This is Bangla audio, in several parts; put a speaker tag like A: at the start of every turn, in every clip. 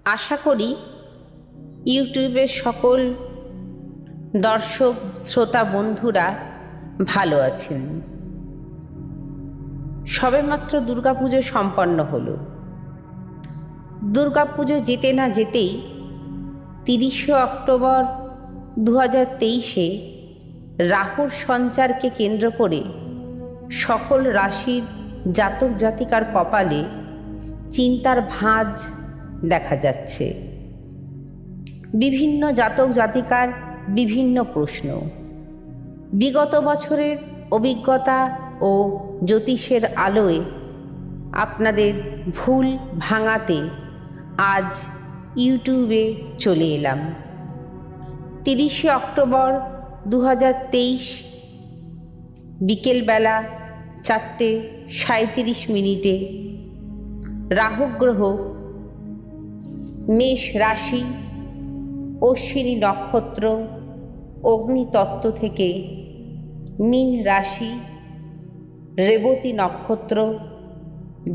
A: আশা করি ইউটিউবের সকল দর্শক শ্রোতা বন্ধুরা ভালো আছেন। সবেমাত্র দুর্গাপুজো সম্পন্ন হলো। দুর্গাপুজো যেতে না যেতেই 30শে অক্টোবর 2023-এ রাহুর সঞ্চারকে কেন্দ্র করে সকল রাশির জাতক জাতিকার কপালে চিন্তার ভাঁজ দেখা যাচ্ছে। বিভিন্ন জাতক জাতিকার বিভিন্ন প্রশ্ন, বিগত বছরের অভিজ্ঞতা ও জ্যোতিষের আলোয় আপনাদের ভুল ভাঙাতে আজ ইউটিউবে চলে এলাম। 30শে অক্টোবর 2023 বিকেলবেলা 4:37 রাহু গ্রহ মেষ রাশি অশ্বিনী নক্ষত্র অগ্নিতত্ত্ব থেকে মীন রাশি রেবতী নক্ষত্র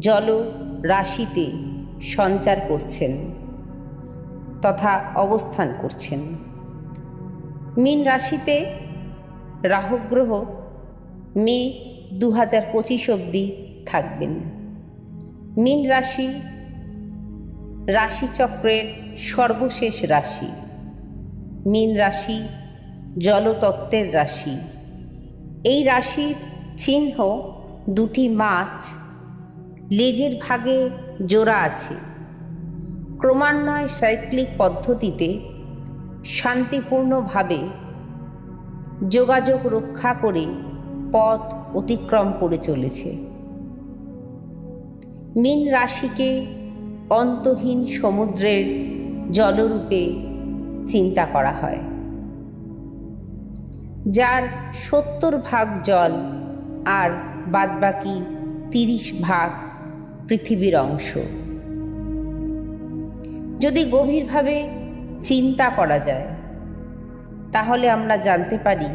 A: জল রাশিতে সঞ্চার করছেন তথা অবস্থান করছেন। মীন রাশিতে রাহু গ্রহ মে 2025 অবধি থাকবেন। মীন রাশি রাশিচক্রের সর্বশেষ রাশি। মীন রাশি জলতত্ত্বের রাশি। এই রাশির চিহ্ন দুটি মাছ, লেজের ভাগে জোড়া আছে। ক্রমান্বয়ে সাইক্লিক পদ্ধতিতে শান্তিপূর্ণভাবে যোগাযোগ রক্ষা করে পথ অতিক্রম করে চলেছে। মীন রাশিকে অন্তহীন সমুদ্রের জলরূপে চিন্তা করা হয়, যার 70 ভাগ জল আর বাদবাকি 30 ভাগ পৃথিবীর অংশ। যদি গভীরভাবে চিন্তা করা যায় তাহলে আমরা জানতে পারি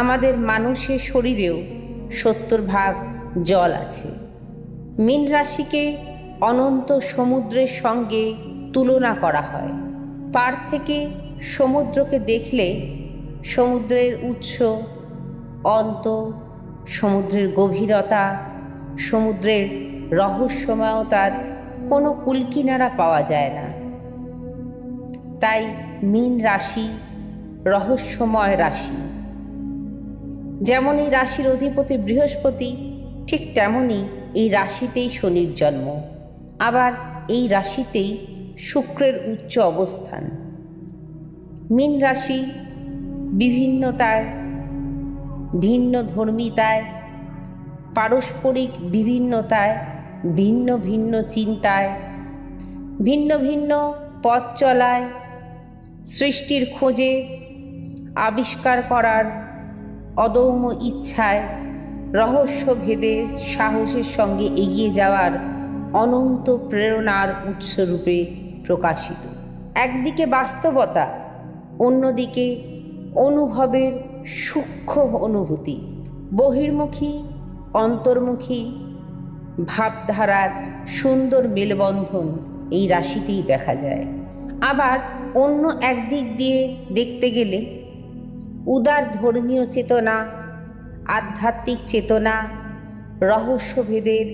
A: আমাদের মানুষের শরীরেও 70 ভাগ জল আছে। মীন রাশিকে অনন্ত সমুদ্রের সঙ্গে তুলনা করা হয়। পার থেকে সমুদ্রকে দেখলে সমুদ্রের উৎস, অন্ত, সমুদ্রের গভীরতা, সমুদ্রের রহস্যময়তার কোনো কুলকিনারা পাওয়া যায় না। তাই মীন রাশি রহস্যময় রাশি। যেমন এই রাশির অধিপতি বৃহস্পতি, ঠিক তেমনই এই রাশিতেই শনির জন্ম। আবার এই রাশিতেই শুক্রের উচ্চ অবস্থান। মীন রাশি বিভিন্নতায়, ভিন্ন ধর্মিতায়, পারস্পরিক বিভিন্নতায়, ভিন্ন ভিন্ন চিন্তায়, ভিন্ন ভিন্ন পথ চলায়, সৃষ্টির খোঁজে, আবিষ্কার করার অদম্য ইচ্ছায়, রহস্যভেদের সাহসের সঙ্গে এগিয়ে যাওয়ার অনন্ত প্রেরণার উৎসরূপে প্রকাশিত। একদিকে বাস্তবতা, অন্যদিকে অনুভবের সূক্ষ্ম অনুভূতি, বহির্মুখী অন্তর্মুখী ভাবধারার সুন্দর মেলবন্ধন এই রাশিতেই দেখা যায়। আবার অন্য একদিক দিয়ে দেখতে গেলে উদার ধর্মীয় চেতনা, আধ্যাত্মিক চেতনা, রহস্যভেদের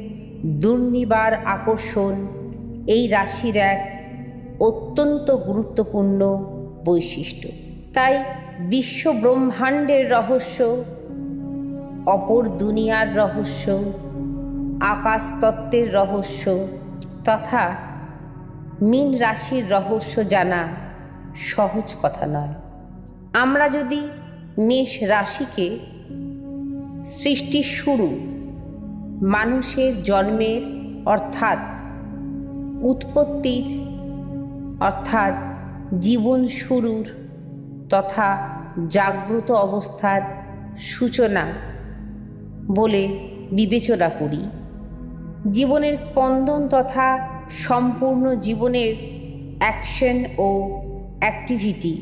A: দুর্নিবার আকর্ষণ এই রাশির এক অত্যন্ত গুরুত্বপূর্ণ বৈশিষ্ট্য। তাই বিশ্ব ব্রহ্মাণ্ডের রহস্য, অপর দুনিয়ার রহস্য, আকাশতত্ত্বের রহস্য তথা মীন রাশির রহস্য জানা সহজ কথা নয়। আমরা যদি মেষ রাশিকে সৃষ্টির শুরু, মানুষের জন্মের অর্থাৎ উৎপত্তির অর্থাৎ জীবন শুরুর তথা জাগ্রত অবস্থার সূচনা বলে বিবেচনা করি, জীবনের স্পন্দন তথা সম্পূর্ণ জীবনের অ্যাকশন ও অ্যাক্টিভিটি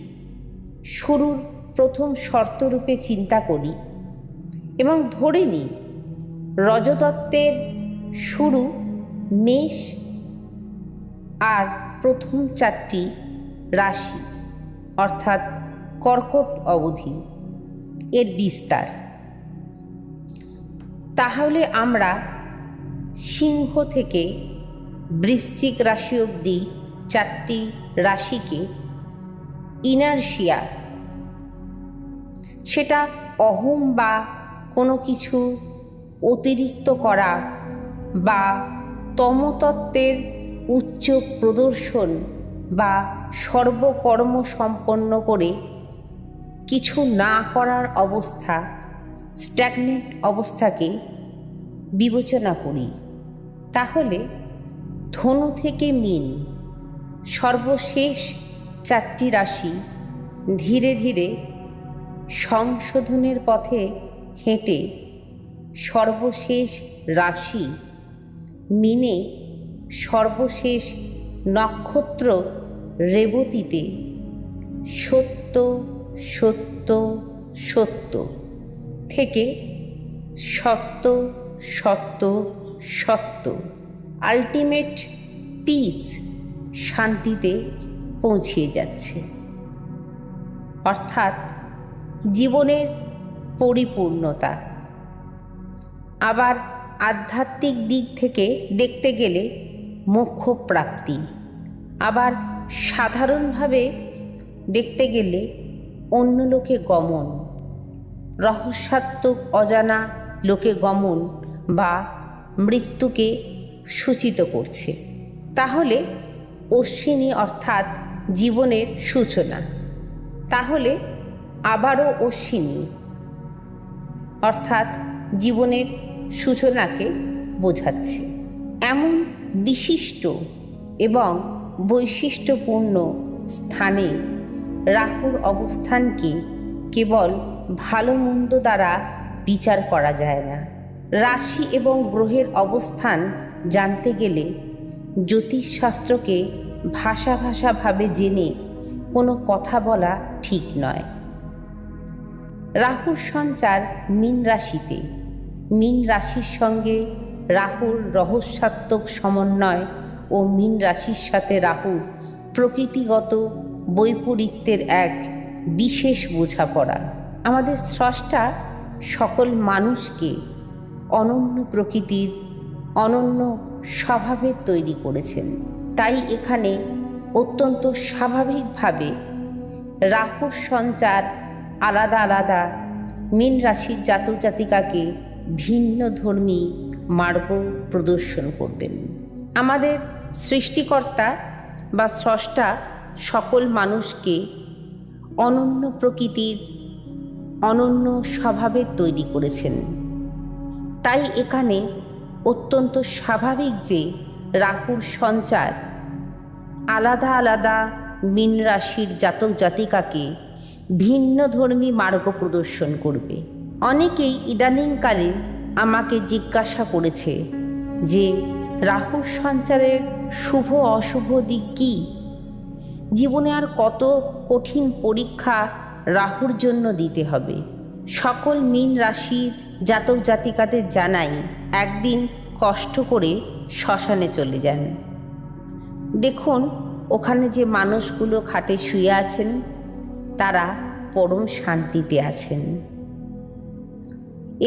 A: শুরুর প্রথম শর্তরূপে চিন্তা করি এবং ধরে নিই রজতত্ত্বের শুরু মেষ আর প্রথম 4টি রাশি অর্থাৎ কর্কট অবধি এর বিস্তার। তাহলে আমরা সিংহ থেকে বৃশ্চিক রাশি অবধি 4টি রাশিকে ইনার্শিয়া, সেটা অহং বা কোনো কিছু অতিরিক্ত করা বা তমতত্ত্বের উচ্চ প্রদর্শন বা সর্বকর্ম সম্পন্ন করে কিছু না করার অবস্থা, স্ট্যাগনেন্ট অবস্থাকে বিবেচনা করি। তাহলে ধনু থেকে মীন সর্বশেষ 4টি রাশি ধীরে ধীরে সংশোধনের পথে হেঁটে সর্বশেষ রাশি মীনে সর্বশেষ নক্ষত্র রেবতীতে সত্য সত্য সত্য থেকে সত্য সত্য সত্য আলটিমেট পিস, শান্তিতে পৌঁছিয়ে যাচ্ছে। অর্থাৎ জীবনের পরিপূর্ণতা। আবার আধ্যাত্মিক দিক থেকে দেখতে গেলে মোক্ষ প্রাপ্তি, আবার সাধারণভাবে দেখতে গেলে অন্য লোকে গমন, রহস্যাত্মক অজানা লোকে গমন বা মৃত্যুকে সূচিত করছে। তাহলে অশ্বিনী অর্থাৎ জীবনের সূচনা, তাহলে আবারও অশ্বিনী অর্থাৎ জীবনের সূচনাকে বোঝাচ্ছে। এমন বিশিষ্ট এবং বৈশিষ্ট্যপূর্ণ স্থানে রাহুর অবস্থানকে কেবল ভালো মন্দ দ্বারা বিচার করা যায় না। রাশি এবং গ্রহের অবস্থান জানতে গেলে জ্যোতিষশাস্ত্রকে ভাষাভাবে জেনে কোনো কথা বলা ঠিক নয়। রাহুর সঞ্চার মীন রাশিতে, মীন রাশির সঙ্গে রাহুর রহস্যাত্মক সমন্বয় ও মীন রাশির সাথে রাহুর প্রকৃতিগত বৈপরীত্যের এক বিশেষ বোঝাপড়া। আমাদের স্রষ্টা সকল মানুষকে অনন্য প্রকৃতির অনন্য স্বভাবের তৈরি করেছেন। তাই এখানে অত্যন্ত স্বাভাবিকভাবে রাহুর সঞ্চার আলাদা আলাদা মীন রাশির জাতক জাতিকাকে ভিন্ন ধর্মী মার্গ প্রদর্শন করবেন। আমাদের সৃষ্টিকর্তা বা স্রষ্টা সকল মানুষকে অনন্য প্রকৃতির অনন্য স্বভাবের তৈরি করেছেন। তাই এখানে অত্যন্ত স্বাভাবিক যে রাহুর সঞ্চার আলাদা আলাদা মীন রাশির জাতক জাতিকাকে ভিন্ন ধর্মী মার্গ প্রদর্শন করবে। অনেকেই ইদানিংকালে আমাকে জিজ্ঞাসা করেছে যে রাহুর সঞ্চারের শুভ অশুভ দিক কী, জীবনে আর কত কঠিন পরীক্ষা রাহুর জন্য দিতে হবে। সকল মীন রাশির জাতক জাতিকাদের জানাই, একদিন কষ্ট করে শ্মশানে চলে যান। দেখুন ওখানে যে মানুষগুলো খাটে শুয়ে আছেন তারা পরম শান্তিতে আছেন।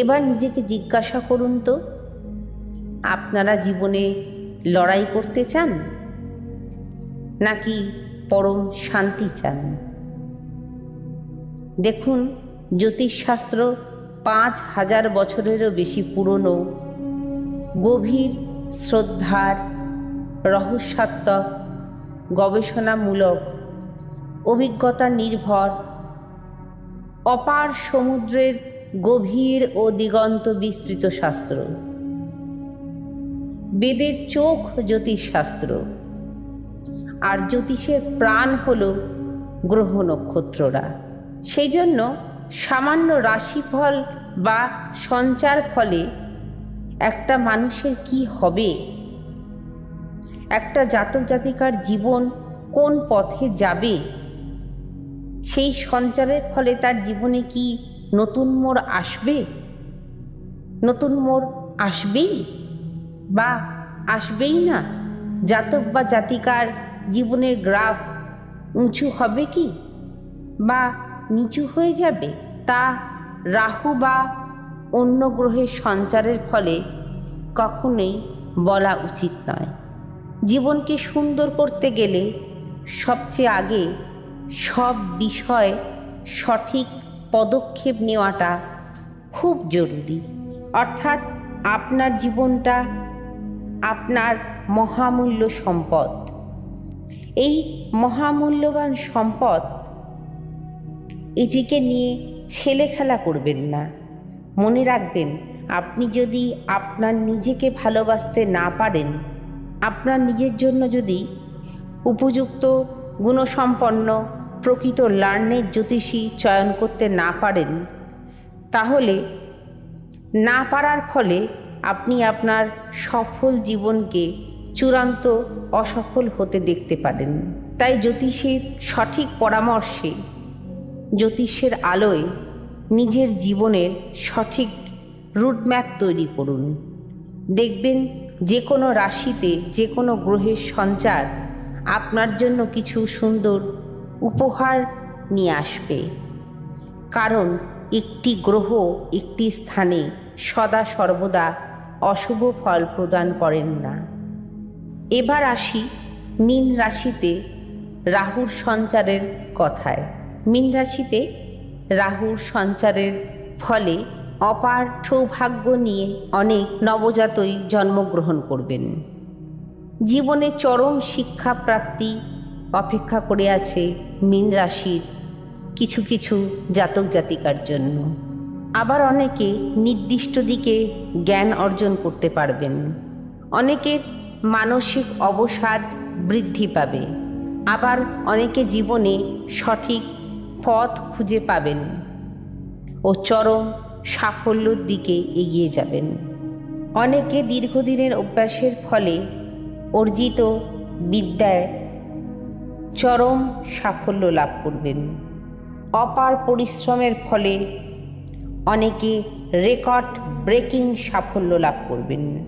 A: এবার নিজেকে জিজ্ঞাসা করুন তো, আপনারা জীবনে লড়াই করতে চান নাকি পরম শান্তি চান? দেখুন জ্যোতিষশাস্ত্র 5000 বছরেরও বেশি পুরনো, গভীর শ্রদ্ধার, রহস্যাত্মক, গবেষণামূলক, অভিজ্ঞতা নির্ভর, অপার সমুদ্রের গভীর ও দিগন্ত বিস্তৃত শাস্ত্র। বেদের চোখ জ্যোতিষশাস্ত্র, আর জ্যোতিষের প্রাণ হল গ্রহ নক্ষত্ররা। সেই জন্য সামান্য রাশিফল বা সঞ্চার ফলে একটা মানুষের কি হবে, একটা জাতক জাতিকার জীবন কোন পথে যাবে, সেই সঞ্চারের ফলে তার জীবনে কি নতুন মোড় আসবে, নতুন মোড় আসবেই বা আসবেই না, জাতক বা জাতিকার জীবনের গ্রাফ উঁচু হবে কি বা নিচু হয়ে যাবে, তা রাহু বা অন্য গ্রহের সঞ্চারের ফলে কখনোই বলা উচিত নয়। জীবনকে সুন্দর করতে গেলে সবচেয়ে আগে সব বিষয়ে সঠিক পদক্ষেপ নেওয়াটা খুব জরুরি। অর্থাৎ আপনার জীবনটা আপনার মহামূল্য সম্পদ। এই মহামূল্যবান সম্পদ, এটিকে নিয়ে ছেলে খেলা করবেন না। মনে রাখবেন, আপনি যদি আপনার নিজেকে ভালোবাসতে না পারেন, আপনার নিজের জন্য যদি উপযুক্ত গুণসম্পন্ন প্রকৃত লার্নের জ্যোতিষী চয়ন করতে না পারেন, তাহলে না পারার ফলে আপনি আপনার সফল জীবনকে চূড়ান্ত অসফল হতে দেখতে পারেন। তাই জ্যোতিষীর সঠিক পরামর্শে, জ্যোতিষের আলোয় নিজের জীবনের সঠিক রুটম্যাপ তৈরি করুন। দেখবেন যে কোনো রাশিতে যে কোনো গ্রহের সঞ্চার আপনার জন্য কিছু সুন্দর উপহার নিয়ে আসবে। কারণ একটি গ্রহ একটি স্থানে সদা সর্বদা অশুভ ফল প্রদান করেন না। এবার আসি মীন রাশিতে রাহুর সঞ্চারের কথায়। মীন রাশিতে রাহুর সঞ্চারের ফলে অপার সৌভাগ্য নিয়ে অনেক নবজাতই জন্মগ্রহণ করবেন। জীবনে চরম শিক্ষা প্রাপ্তি অপেক্ষা করে আছে মীন রাশির কিছু কিছু জাতক জাতিকার জন্য। আবার অনেকে নির্দিষ্ট দিকে জ্ঞান অর্জন করতে পারবেন। অনেকের মানসিক অবসাদ বৃদ্ধি পাবে। আবার অনেকে জীবনে সঠিক পথ খুঁজে পাবেন ও চরম সাফল্যের দিকে এগিয়ে যাবেন। অনেকে দীর্ঘদিনের অভ্যাসের ফলে অর্জিত বিদ্যায় চরম সাফল্য লাভ করবেন। অপার পরিশ্রমের ফলে অনেকে রেকর্ড ব্রেকিং সাফল্য লাভ করবেন।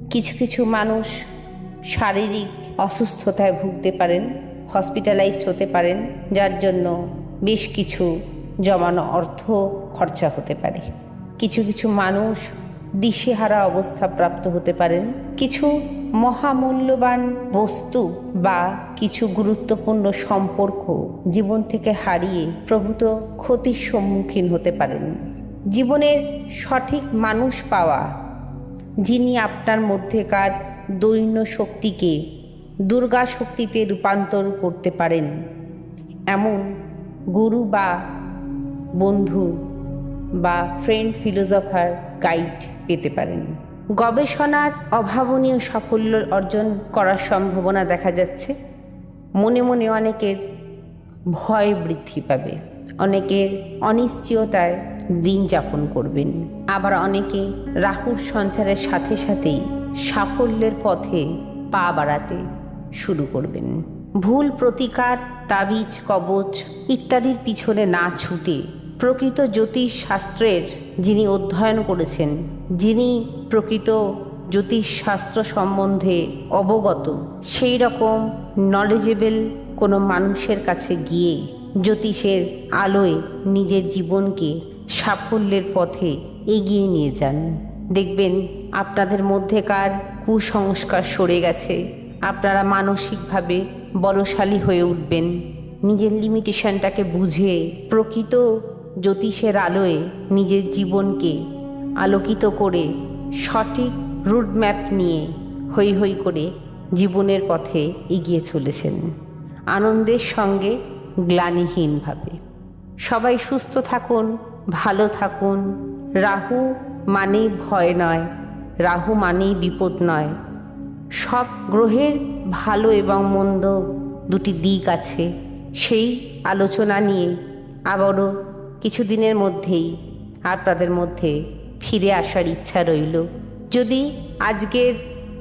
A: কিছু কিছু মানুষ শারীরিক অসুস্থতায় ভুগতে পারেন, হসপিটালাইজড হতে পারেন, যার জন্য বেশ কিছু জমানো অর্থ খরচা হতে পারে। কিছু কিছু মানুষ দিশেহারা অবস্থা প্রাপ্ত হতে পারেন। কিছু মহামূল্যবান বস্তু বা কিছু গুরুত্বপূর্ণ সম্পর্ক জীবন থেকে হারিয়ে প্রভূত ক্ষতির সম্মুখীন হতে পারেন। জীবনের সঠিক মানুষ পাওয়া, যিনি আপনার মধ্যেকার দৈন্য শক্তিকে দুর্গা শক্তিতে রূপান্তর করতে পারেন, এমন গুরু বা বন্ধু বা ফ্রেন্ড, ফিলোসফার, গাইড পেতে পারেন। গবেষণার অভাবনীয় সাফল্য অর্জন করার সম্ভাবনা দেখা যাচ্ছে। মনে মনে অনেকের ভয় বৃদ্ধি পাবে, অনেকের অনিশ্চয়তায় দিন যাপন করবেন। আবার অনেকে রাহুর সঞ্চারের সাথে সাথেই সাফল্যের পথে পা বাড়াতে শুরু করবেন। ভুল প্রতিকার, তাবিজ, কবচ ইত্যাদির পিছনে না ছুটে প্রকৃত জ্যোতিষ শাস্ত্রের যিনি অধ্যয়ন করেছেন, যিনি প্রকৃত জ্যোতিষ শাস্ত্র সম্বন্ধে অবগত, সেই রকম নলেজেবল কোনো মানুষের কাছে গিয়ে জ্যোতিষের আলোয় নিজের জীবনকে সাফল্যের পথে এগিয়ে নিয়ে যান। দেখবেন আপনাদের মধ্যেকার কুসংস্কার সরে গেছে। আপনারা মানসিকভাবে বলশালী হয়ে উঠবেন। নিজের লিমিটেশনটাকে বুঝে প্রকৃত জ্যোতিষের আলোয় নিজের জীবনকে আলোকিত করে সঠিক রুটম্যাপ নিয়ে হৈ হৈ করে জীবনের পথে এগিয়ে চলেছেন, আনন্দের সঙ্গে, গ্লানিহীনভাবে। সবাই সুস্থ থাকুন, ভালো থাকুন। রাহু মানেই ভয় নয়, রাহু মানেই বিপদ নয়। সব গ্রহের ভালো এবং মন্দ দুটি দিক আছে। সেই আলোচনা নিয়ে আবারও কিছুদিনের মধ্যেই আপনাদের মধ্যে ফিরে আসার ইচ্ছা রইল। যদি আজকের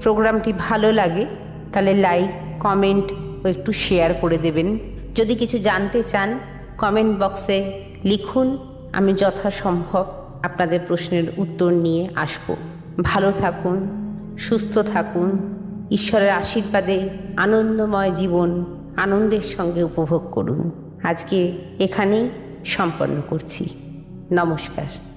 A: প্রোগ্রামটি ভালো লাগে তাহলে লাইক, কমেন্ট ও একটু শেয়ার করে দেবেন। যদি কিছু জানতে চান কমেন্ট বক্সে লিখুন, আমি যথাসম্ভব আপনাদের প্রশ্নের উত্তর নিয়ে আসব। ভালো থাকুন, সুস্থ থাকুন, ঈশ্বরের আশীর্বাদে আনন্দময় জীবন আনন্দের সঙ্গে উপভোগ করুন। আজকে এখানেই সম্পন্ন করছি। নমস্কার।